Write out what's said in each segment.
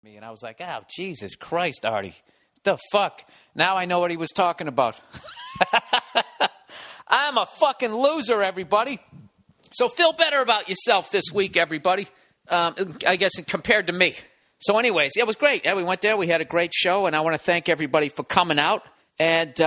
me, and I was like, oh, Jesus Christ, Artie. The fuck? Now I know what he was talking about. I'm a fucking loser, everybody. So feel better about yourself this week, everybody. I guess compared to me. So anyways, it was great. Yeah, we went there. We had a great show, and I want to thank everybody for coming out. And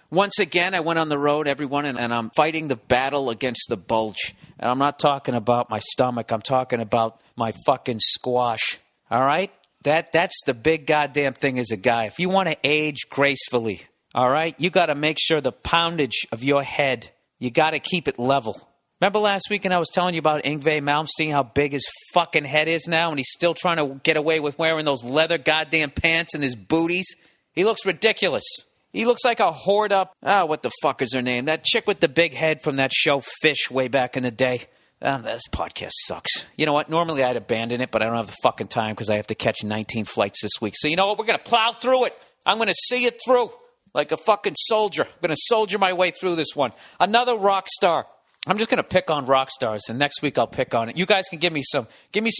once again, I went on the road, everyone, and I'm fighting the battle against the bulge. And I'm not talking about my stomach. I'm talking about my fucking squash. All right? That's the big goddamn thing as a guy. If you want to age gracefully, all right, you got to make sure the poundage of your head, you got to keep it level. Remember last week when I was telling you about Yngwie Malmsteen, how big his fucking head is now, and he's still trying to get away with wearing those leather goddamn pants and his booties? He looks ridiculous. He looks like a hoard up, what the fuck is her name? That chick with the big head from that show Fish way back in the day. This podcast sucks. You know what? Normally I'd abandon it, but I don't have the fucking time because I have to catch 19 flights this week. So you know what? We're going to plow through it. I'm going to see it through like a fucking soldier. I'm going to soldier my way through this one. Another rock star. I'm just going to pick on rock stars, and next week I'll pick on it. You guys can give me some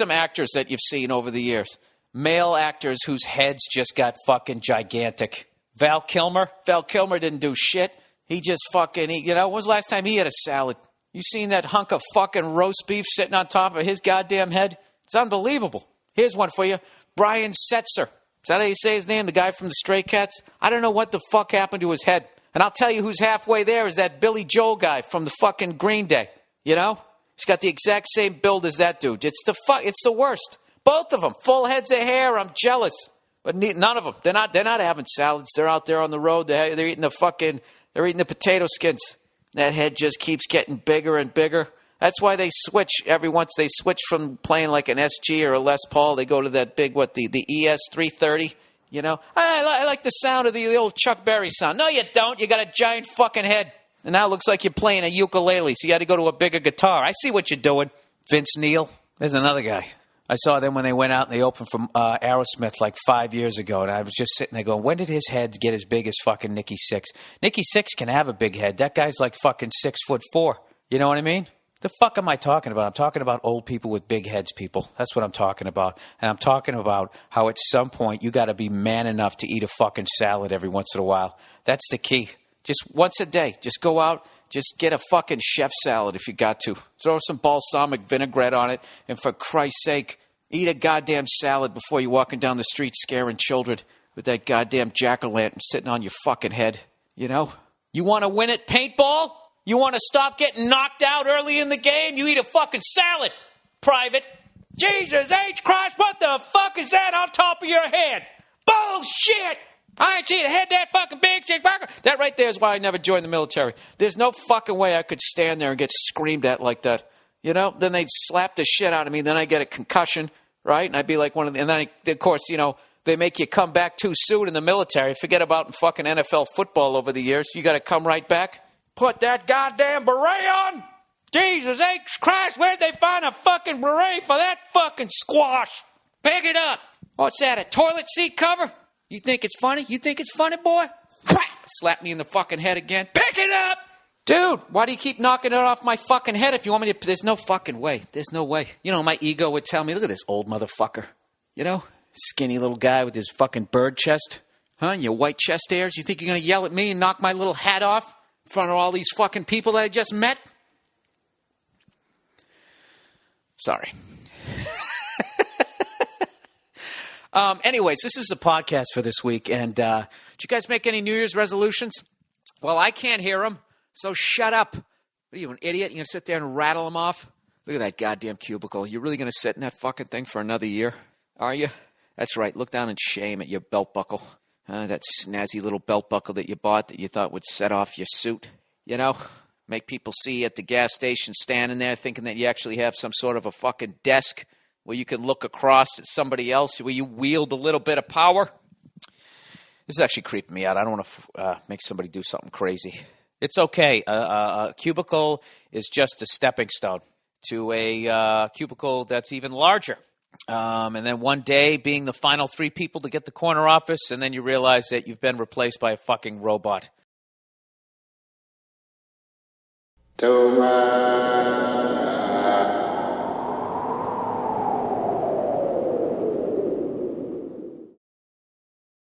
actors that you've seen over the years. Male actors whose heads just got fucking gigantic. Val Kilmer didn't do shit. He just fucking, when was the last time he had a salad? You seen that hunk of fucking roast beef sitting on top of his goddamn head? It's unbelievable. Here's one for you. Brian Setzer. Is that how you say his name? The guy from the Stray Cats? I don't know what the fuck happened to his head. And I'll tell you who's halfway there is that Billy Joel guy from the fucking Green Day. You know? He's got the exact same build as that dude. It's the worst. Both of them. Full heads of hair. I'm jealous. But none of them. They're not having salads. They're out there on the road. They're eating the potato skins. That head just keeps getting bigger and bigger. That's why they switch every once. They switch from playing like an SG or a Les Paul. They go to that big, the ES 330. You know, I like the sound of the old Chuck Berry sound. No, you don't. You got a giant fucking head. And now it looks like you're playing a ukulele, so you got to go to a bigger guitar. I see what you're doing. Vince Neil. There's another guy. I saw them when they went out and they opened from Aerosmith like 5 years ago. And I was just sitting there going, when did his head get as big as fucking Nicky Sixx? Nicky Sixx can have a big head. That guy's like fucking 6'4". You know what I mean? The fuck am I talking about? I'm talking about old people with big heads, people. That's what I'm talking about. And I'm talking about how at some point you got to be man enough to eat a fucking salad every once in a while. That's the key. Just once a day. Just go out. Just get a fucking chef salad if you got to. Throw some balsamic vinaigrette on it. And for Christ's sake, eat a goddamn salad before you're walking down the street scaring children with that goddamn jack-o'-lantern sitting on your fucking head. You know? You want to win at paintball? You want to stop getting knocked out early in the game? You eat a fucking salad, Private. Jesus H. Christ, what the fuck is that on top of your head? Bullshit! I ain't seen a head that fucking big. That right there is why I never joined the military. There's no fucking way I could stand there and get screamed at like that. You know? Then they'd slap the shit out of me. Then I get a concussion, right? And I'd be like one of the... And then, of course, they make you come back too soon in the military. Forget about fucking NFL football over the years. You got to come right back. Put that goddamn beret on. Jesus H. Christ, where'd they find a fucking beret for that fucking squash? Pick it up. What's that, a toilet seat cover? You think it's funny? You think it's funny, boy? Whack! Slap me in the fucking head again. Pick it up! Dude, why do you keep knocking it off my fucking head if you want me to... There's no fucking way. There's no way. My ego would tell me, look at this old motherfucker. Skinny little guy with his fucking bird chest. Huh? Your white chest hairs? You think you're going to yell at me and knock my little hat off in front of all these fucking people that I just met? Sorry. Anyways, this is the podcast for this week. And did you guys make any New Year's resolutions? Well, I can't hear them, so shut up. What are you, an idiot? You're going to sit there and rattle them off? Look at that goddamn cubicle. You're really going to sit in that fucking thing for another year? Are you? That's right. Look down in shame at your belt buckle. That snazzy little belt buckle that you bought that you thought would set off your suit. Make people see you at the gas station standing there thinking that you actually have some sort of a fucking desk where you can look across at somebody else, where you wield a little bit of power. This is actually creeping me out. I don't want to make somebody do something crazy. It's okay. A cubicle is just a stepping stone to a cubicle that's even larger. And then one day being the final 3 people to get the corner office, and then you realize that you've been replaced by a fucking robot. Toma